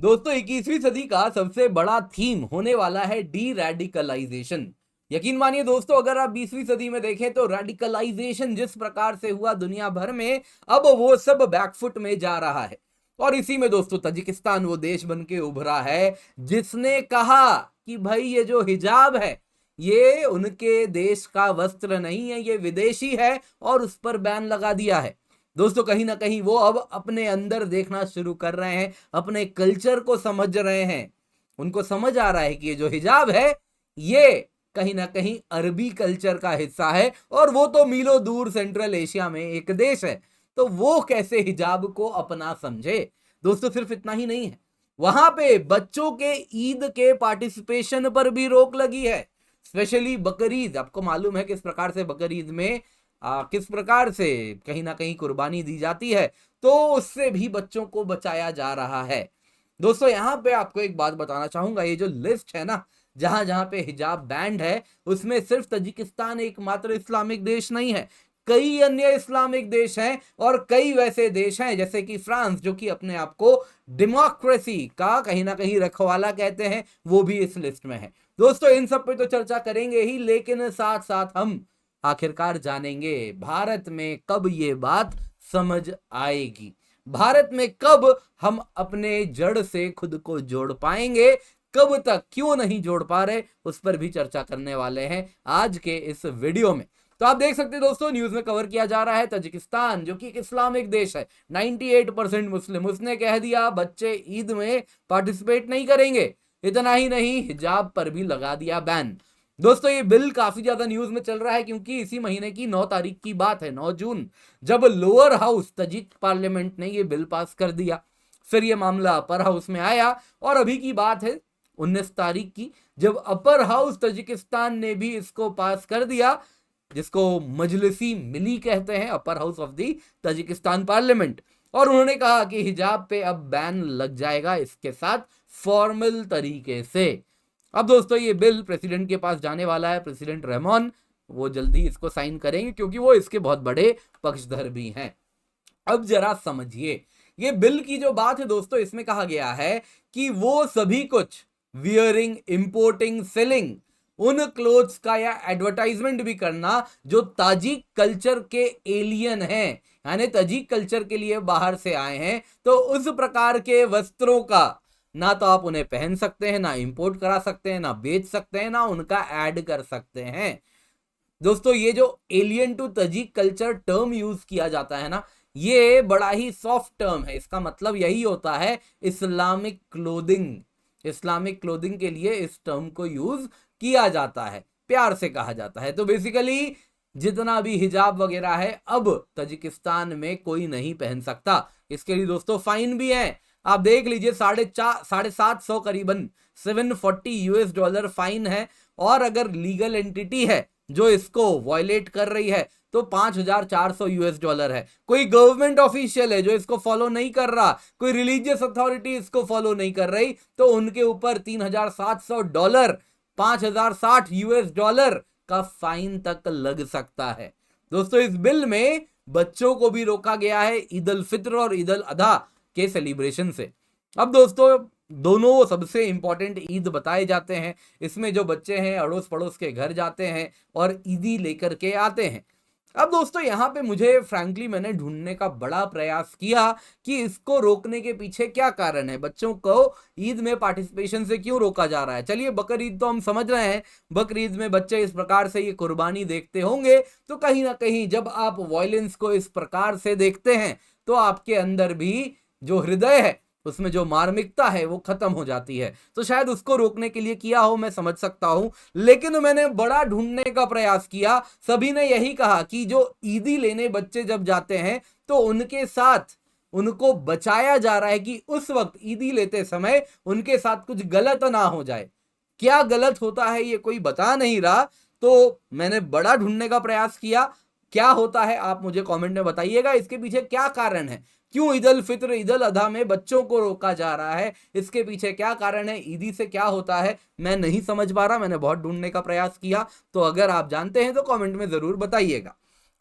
दोस्तों 21वीं सदी का सबसे बड़ा थीम होने वाला है डी रेडिकलाइजेशन। यकीन मानिए दोस्तों, अगर आप 20वीं सदी में देखें तो रेडिकलाइजेशन जिस प्रकार से हुआ दुनिया भर में, अब वो सब बैकफुट में जा रहा है। और इसी में दोस्तों तजिकिस्तान वो देश बन के उभरा है जिसने कहा कि भाई ये जो हिजाब है ये उनके देश का वस्त्र नहीं है, ये विदेशी है, और उस पर बैन लगा दिया है। दोस्तों कहीं ना कहीं वो अब अपने अंदर देखना शुरू कर रहे हैं, अपने कल्चर को समझ रहे हैं। उनको समझ आ रहा है कि ये जो हिजाब है ये कहीं ना कहीं अरबी कल्चर का हिस्सा है, और वो तो मीलों दूर सेंट्रल एशिया में एक देश है, तो वो कैसे हिजाब को अपना समझे। दोस्तों सिर्फ इतना ही नहीं है, वहां पे बच्चों के ईद के पार्टिसिपेशन पर भी रोक लगी है। स्पेशली बकरीद, आपको मालूम है किस प्रकार से बकरीद में किस प्रकार से कहीं ना कहीं कुर्बानी दी जाती है, तो उससे भी बच्चों को बचाया जा रहा है। दोस्तों यहां पे आपको एक बात बताना चाहूंगा, ये जो लिस्ट है ना जहां जहां पे हिजाब बैंड है, उसमें सिर्फ तजिकिस्तान एकमात्र इस्लामिक देश नहीं है, कई अन्य इस्लामिक देश हैं, और कई वैसे देश हैं जैसे कि फ्रांस, जो कि अपने आप को डेमोक्रेसी का कहीं ना कहीं रखवाला कहते हैं, वो भी इस लिस्ट में है। दोस्तों इन सब पे तो चर्चा करेंगे ही, लेकिन साथ साथ हम आखिरकार जानेंगे भारत में कब ये बात समझ आएगी, भारत में कब हम अपने जड़ से खुद को जोड़ पाएंगे, कब तक क्यों नहीं जोड़ पा रहे, उस पर भी चर्चा करने वाले हैं आज के इस वीडियो में। तो आप देख सकते हैं दोस्तों, न्यूज में कवर किया जा रहा है तजिकिस्तान जो कि एक इस्लामिक देश है, 98% मुस्लिम, उसने कह दिया बच्चे ईद में पार्टिसिपेट नहीं करेंगे। इतना ही नहीं, हिजाब पर भी लगा दिया बैन। दोस्तों ये बिल काफी ज्यादा न्यूज में चल रहा है क्योंकि इसी महीने की 9 तारीख की बात है, 9 जून, जब लोअर हाउस तजिक पार्लियामेंट ने ये बिल पास कर दिया। फिर ये मामला अपर हाउस में आया, और अभी की बात है 19 तारीख की, जब अपर हाउस तजिकिस्तान ने भी इसको पास कर दिया, जिसको मजलिसी मिली कहते हैं, upper house of the Tajikistan parliament. और उन्होंने कहा कि हिजाब पे अब बैन लग जाएगा, इसके साथ फॉर्मल तरीके से। अब दोस्तों ये बिल प्रेसिडेंट के पास जाने वाला है, प्रेसिडेंट रहमान वो जल्दी इसको साइन करेंगे क्योंकि वो इसके बहुत बड़े पक्षधर भी हैं। अब जरा समझिए ये बिल की जो बात है दोस्तों, इसमें कहा गया है कि वो सभी कुछ वियरिंग, इंपोर्टिंग, सेलिंग उन क्लोथ्स का या एडवर्टाइजमेंट भी करना जो ताजिक कल्चर के एलियन हैं, यानी ताजिक कल्चर के लिए बाहर से आए हैं, तो उस प्रकार के वस्त्रों का ना तो आप उन्हें पहन सकते हैं, ना इंपोर्ट करा सकते हैं, ना बेच सकते हैं, ना उनका ऐड कर सकते हैं। दोस्तों ये जो alien to Tajik culture term use किया जाता है ना, ये बड़ा ही सॉफ्ट टर्म है। इसका मतलब यही होता है इस्लामिक क्लोथिंग। इस्लामिक क्लोथिंग के लिए इस टर्म को यूज किया जाता है, प्यार से कहा जाता है। तो बेसिकली जितना भी हिजाब वगैरह है अब तजिकिस्तान में कोई नहीं पहन सकता। इसके लिए दोस्तों फाइन भी है, आप देख लीजिए, 750 करीबन $740 फाइन है। और अगर लीगल एंटिटी है जो इसको वायलेट कर रही है तो $5,400 है। कोई गवर्नमेंट ऑफिशियल है जो इसको फॉलो नहीं कर रहा, कोई रिलीजियस अथॉरिटी इसको फॉलो नहीं कर रही, तो उनके ऊपर $3,700, $5,060 का फाइन तक लग सकता है। दोस्तों इस बिल में बच्चों को भी रोका गया है ईद उल फित्र और ईद उल अधा के सेलिब्रेशन से। अब दोस्तों दोनों सबसे इंपॉर्टेंट ईद बताए जाते हैं, इसमें जो बच्चे हैं अड़ोस पड़ोस के घर जाते हैं और ईदी लेकर के आते हैं। अब दोस्तों यहाँ पे मुझे फ्रैंकली मैंने ढूंढने का बड़ा प्रयास किया कि इसको रोकने के पीछे क्या कारण है, बच्चों को ईद में पार्टिसिपेशन से क्यों रोका जा रहा है। चलिए बकर ईद तो हम समझ रहे हैं, बकर ईद में बच्चे इस प्रकार से ये कुर्बानी देखते होंगे, तो कहीं ना कहीं जब आप वायलेंस को इस प्रकार से देखते हैं तो आपके अंदर भी जो हृदय है उसमें जो मार्मिकता है वो खत्म हो जाती है। तो शायद उसको रोकने के लिए किया हो, मैं समझ सकता हूं, लेकिन मैंने बड़ा ढूंढने का प्रयास किया। सभी ने यही कहा कि जो ईदी लेने बच्चे जब जाते हैं तो उनके साथ उनको बचाया जा रहा है कि उस वक्त ईदी लेते समय उनके साथ कुछ गलत ना हो जाए। क्या गलत होता है ये कोई बता नहीं रहा, तो मैंने बड़ा ढूंढने का प्रयास किया। क्या होता है आप मुझे कमेंट में बताइएगा, इसके पीछे क्या कारण है, क्यों ईद उल फित्र, ईद उल अधा में बच्चों को रोका जा रहा है, इसके पीछे क्या कारण है, ईदी से क्या होता है, मैं नहीं समझ पा रहा। मैंने बहुत ढूंढने का प्रयास किया, तो अगर आप जानते हैं तो कमेंट में जरूर बताइएगा।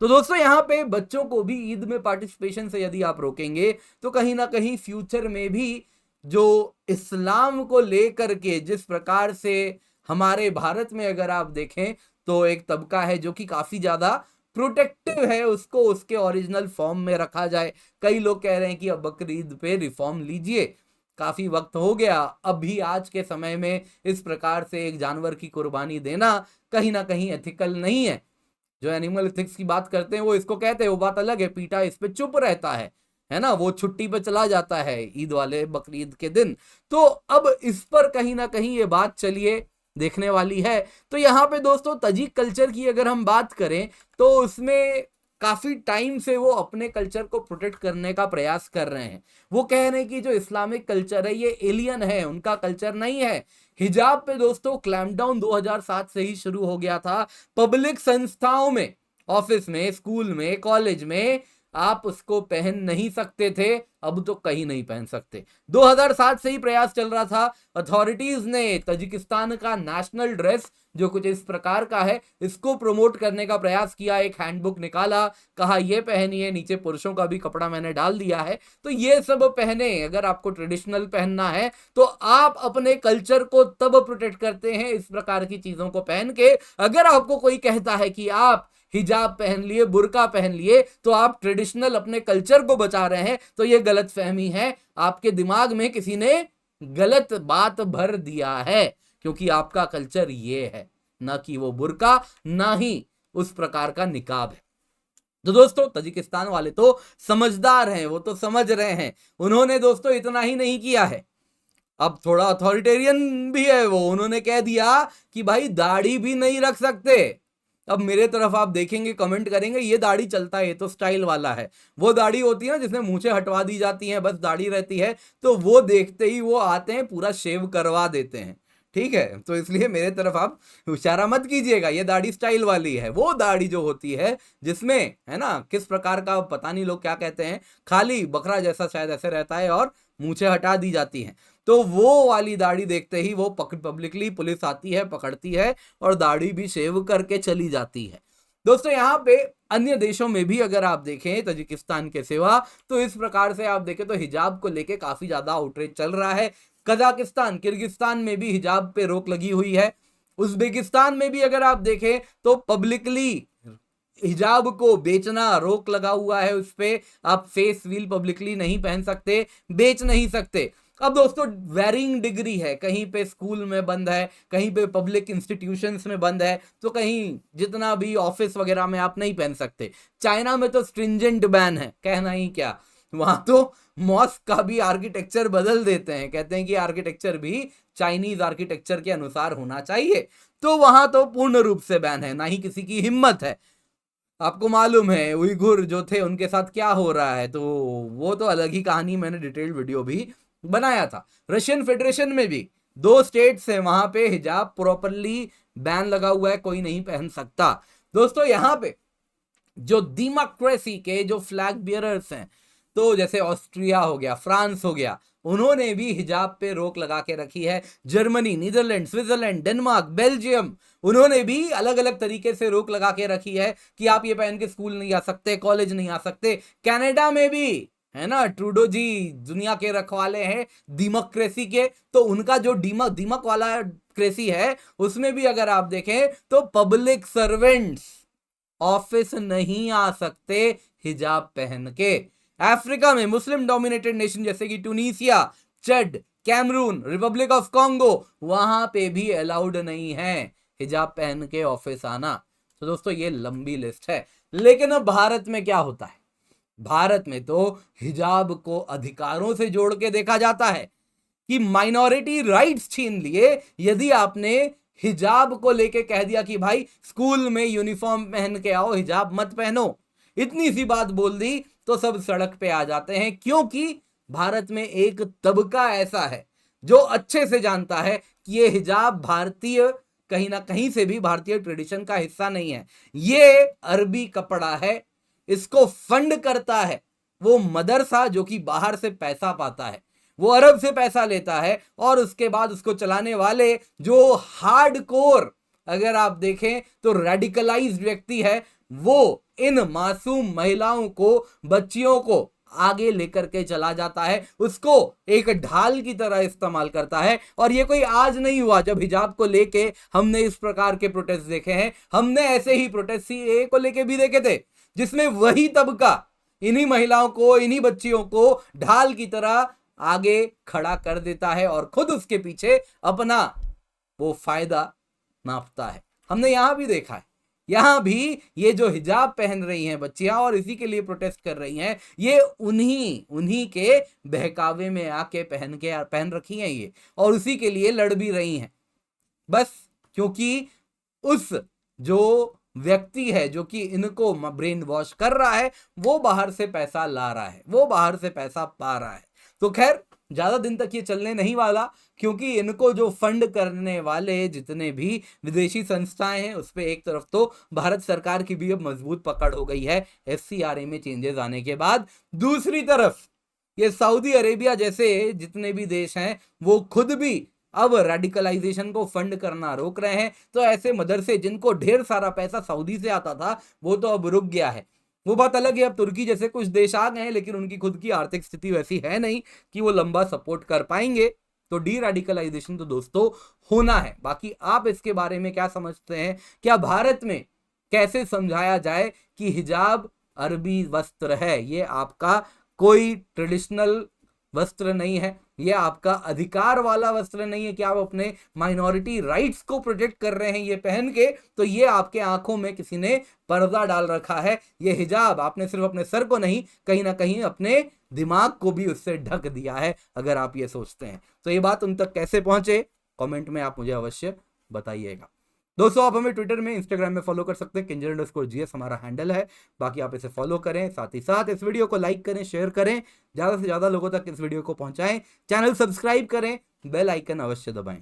तो दोस्तों यहाँ पे बच्चों को भी ईद में पार्टिसिपेशन से यदि आप रोकेंगे तो कहीं ना कहीं फ्यूचर में भी जो इस्लाम को लेकर के जिस प्रकार से हमारे भारत में अगर आप देखें तो एक तबका है जो कि काफी ज्यादा प्रोटेक्टिव है, उसको उसके ओरिजिनल फॉर्म में रखा जाए। कई लोग कह रहे हैं कि अब बकरीद पे रिफॉर्म लीजिए, काफी वक्त हो गया। अभी आज के समय में इस प्रकार से एक जानवर की कुर्बानी देना कहीं ना कहीं एथिकल नहीं है। जो एनिमल एथिक्स की बात करते हैं वो इसको कहते हैं, वो बात अलग है, पीटा इस पे चुप रहता है ना, वो छुट्टी पे चला जाता है ईद वाले बकरीद के दिन। तो अब इस पर कहीं ना कहीं ये बात चलिए देखने वाली है। तो यहाँ पे दोस्तों तजिक कल्चर की अगर हम बात करें तो उसमें काफी टाइम से वो अपने कल्चर को प्रोटेक्ट करने का प्रयास कर रहे हैं। वो कह रहे हैं कि जो इस्लामिक कल्चर है ये एलियन है, उनका कल्चर नहीं है। हिजाब पे दोस्तों क्लैम्पडाउन 2007 से ही शुरू हो गया था। पब्लिक संस्थाओं में, ऑफिस में, स्कूल में, कॉलेज में आप उसको पहन नहीं सकते थे, अब तो कहीं नहीं पहन सकते। 2007 से ही प्रयास चल रहा था। अथॉरिटीज ने तजिकिस्तान का नेशनल ड्रेस जो कुछ इस प्रकार का है इसको प्रमोट करने का प्रयास किया, एक हैंडबुक निकाला, कहा ये पहनिए, नीचे पुरुषों का भी कपड़ा मैंने डाल दिया है, तो ये सब पहने। अगर आपको ट्रेडिशनल पहनना है तो आप अपने कल्चर को तब प्रोटेक्ट करते हैं इस प्रकार की चीजों को पहन के। अगर आपको कोई कहता है कि आप हिजाब पहन लिए, बुर्का पहन लिए, तो आप ट्रेडिशनल अपने कल्चर को बचा रहे हैं, तो ये गलत फहमी है। आपके दिमाग में किसी ने गलत बात भर दिया है, क्योंकि आपका कल्चर ये है, ना कि वो बुर्का, ना ही उस प्रकार का निकाब है। तो दोस्तों तजिकिस्तान वाले तो समझदार हैं, वो तो समझ रहे हैं। उन्होंने दोस्तों इतना ही नहीं किया है, अब थोड़ा अथॉरिटेरियन भी है वो, उन्होंने कह दिया कि भाई दाढ़ी भी नहीं रख सकते। अब मेरे तरफ आप देखेंगे, कमेंट करेंगे ये दाढ़ी चलता है, ये तो स्टाइल वाला है। वो दाढ़ी होती है ना जिसमें मूछें हटवा दी जाती हैं, बस दाढ़ी रहती है, तो वो देखते ही वो आते हैं, पूरा शेव करवा देते हैं, ठीक है। तो इसलिए मेरे तरफ आप इशारा मत कीजिएगा, ये दाढ़ी स्टाइल वाली है। वो दाढ़ी जो होती है जिसमें, है ना, किस प्रकार का पता नहीं लोग क्या कहते हैं, खाली बकरा जैसा शायद ऐसे रहता है और मूछें हटा दी जाती हैं, तो वो वाली दाढ़ी देखते ही वो पब्लिकली पुलिस आती है, पकड़ती है और दाढ़ी भी शेव करके चली जाती है। दोस्तों यहाँ पे अन्य देशों में भी अगर आप देखें तजिकिस्तान के सिवा, तो इस प्रकार से आप देखें तो हिजाब को लेके काफी ज्यादा आउटरीच चल रहा है। कजाकिस्तान, किर्गिस्तान में भी हिजाब पे रोक लगी हुई है। उज्बेकिस्तान में भी अगर आप देखें तो पब्लिकली हिजाब को बेचना रोक लगा हुआ है, उस पे आप फेस व्हील पब्लिकली नहीं पहन सकते, बेच नहीं सकते। अब दोस्तों वैरिंग डिग्री है, कहीं पे स्कूल में बंद है, कहीं पे पब्लिक इंस्टीट्यूशंस में बंद है, तो कहीं जितना भी ऑफिस वगैरह में आप नहीं पहन सकते। चाइना में तो स्ट्रिंजेंट बैन है, कहना ही क्या, वहां तो मॉस्क का भी आर्किटेक्चर बदल देते हैं, कहते हैं कि आर्किटेक्चर भी चाइनीज आर्किटेक्चर के अनुसार होना चाहिए। तो वहां तो पूर्ण रूप से बैन है, ना ही किसी की हिम्मत है। आपको मालूम है उइघुर जो थे उनके साथ क्या हो रहा है, तो वो तो अलग ही कहानी, मैंने डिटेल्ड वीडियो भी बनाया था। रशियन फेडरेशन में भी 2 स्टेट्स है, वहां पे हिजाब प्रॉपरली बैन लगा हुआ है, कोई नहीं पहन सकता। दोस्तों यहाँ पे जो डेमोक्रेसी के जो फ्लैग बियरर्स हैं, तो जैसे ऑस्ट्रिया हो गया, फ्रांस हो गया, उन्होंने भी हिजाब पे रोक लगा के रखी है। Germany, Netherlands, Switzerland, Denmark, Belgium, उन्होंने भी अलग अलग तरीके से रोक लगा के रखी है कि आप ये पहन के स्कूल नहीं आ सकते, कॉलेज नहीं आ सकते। कनाडा में भी, है ना, ट्रूडो जी दुनिया के रखवाले हैं डेमोक्रेसी के, तो उनका जो दीमक वाला क्रेसी है, उसमें भी अगर आप देखें तो पब्लिक सर्वेंट्स ऑफिस नहीं आ सकते हिजाब पहन के। अफ्रीका में मुस्लिम डोमिनेटेड नेशन जैसे कि टूनिसिया, चड, कैमरून, रिपब्लिक ऑफ कॉन्गो, वहां पे भी अलाउड नहीं है हिजाब पहन के ऑफिस आना। तो दोस्तों ये लंबी लिस्ट है। लेकिन अब भारत में क्या होता है, भारत में तो हिजाब को अधिकारों से जोड़ के देखा जाता है कि माइनॉरिटी राइट्स छीन लिए यदि आपने हिजाब को लेके कह दिया कि भाई स्कूल में यूनिफॉर्म पहन के आओ, हिजाब मत पहनो, इतनी सी बात बोल दी तो सब सड़क पे आ जाते हैं। क्योंकि भारत में एक तबका ऐसा है जो अच्छे से जानता है कि ये हिजाब भारतीय, कहीं ना कहीं से भी भारतीय ट्रेडिशन का हिस्सा नहीं है, ये अरबी कपड़ा है, इसको फंड करता है वो मदरसा जो कि बाहर से पैसा पाता है, वो अरब से पैसा लेता है, और उसके बाद उसको चलाने वाले जो हार्डकोर, अगर आप देखें तो रेडिकलाइज्ड व्यक्ति है, वो इन मासूम महिलाओं को, बच्चियों को आगे लेकर के चला जाता है, उसको एक ढाल की तरह इस्तेमाल करता है। और ये कोई आज नहीं हुआ जब हिजाब को लेके हमने इस प्रकार के प्रोटेस्ट देखे हैं। हमने ऐसे ही प्रोटेस्ट सीएए को लेके भी देखे थे, जिसमें वही तबका इन्हीं महिलाओं को, इन्हीं बच्चियों को ढाल की तरह आगे खड़ा कर देता है और खुद उसके पीछे अपना वो फायदा नापता है। हमने यहां भी देखा है, यहां भी ये जो हिजाब पहन रही हैं बच्चियां और इसी के लिए प्रोटेस्ट कर रही हैं, ये उन्हीं के बहकावे में आके पहन रखी हैं ये, और उसी के लिए लड़ भी रही हैं। बस क्योंकि उस जो व्यक्ति है जो कि इनको ब्रेन वॉश कर रहा है, वो बाहर से पैसा ला रहा है, वो बाहर से पैसा पा रहा है। तो खैर ज्यादा दिन तक ये चलने नहीं वाला, क्योंकि इनको जो फंड करने वाले जितने भी विदेशी संस्थाएं हैं, उस पर एक तरफ तो भारत सरकार की भी अब मजबूत पकड़ हो गई है एफसीआरए में चेंजेस आने के बाद। दूसरी तरफ ये सऊदी अरेबिया जैसे जितने भी देश हैं, वो खुद भी अब रेडिकलाइजेशन को फंड करना रोक रहे हैं। तो ऐसे मदरसे जिनको ढेर सारा पैसा सऊदी से आता था, वो तो अब रुक गया है। वो बात अलग है, अब तुर्की जैसे कुछ देश आ गए हैं, लेकिन उनकी खुद की आर्थिक स्थिति वैसी है नहीं कि वो लंबा सपोर्ट कर पाएंगे। तो डी रेडिकलाइजेशन तो दोस्तों होना है। बाकी आप इसके बारे में क्या समझते हैं? क्या भारत में कैसे समझाया जाए कि हिजाब अरबी वस्त्र है, ये आपका कोई ट्रेडिशनल वस्त्र नहीं है, ये आपका अधिकार वाला वस्त्र नहीं है कि आप अपने माइनॉरिटी राइट्स को प्रोटेक्ट कर रहे हैं ये पहन के, तो ये आपके आंखों में किसी ने पर्दा डाल रखा है। ये हिजाब आपने सिर्फ अपने सर को नहीं, कहीं ना कहीं अपने दिमाग को भी उससे ढक दिया है। अगर आप ये सोचते हैं तो ये बात उन तक कैसे पहुंचे, कमेंट में आप मुझे अवश्य बताइएगा। दोस्तों आप हमें ट्विटर में, इंस्टाग्राम में फॉलो कर सकते हैं, किंजर_GS हमारा हैंडल है। बाकी आप इसे फॉलो करें, साथ ही साथ इस वीडियो को लाइक करें, शेयर करें, ज़्यादा से ज़्यादा लोगों तक इस वीडियो को पहुंचाएं, चैनल सब्सक्राइब करें, बेल आइकन अवश्य दबाएं।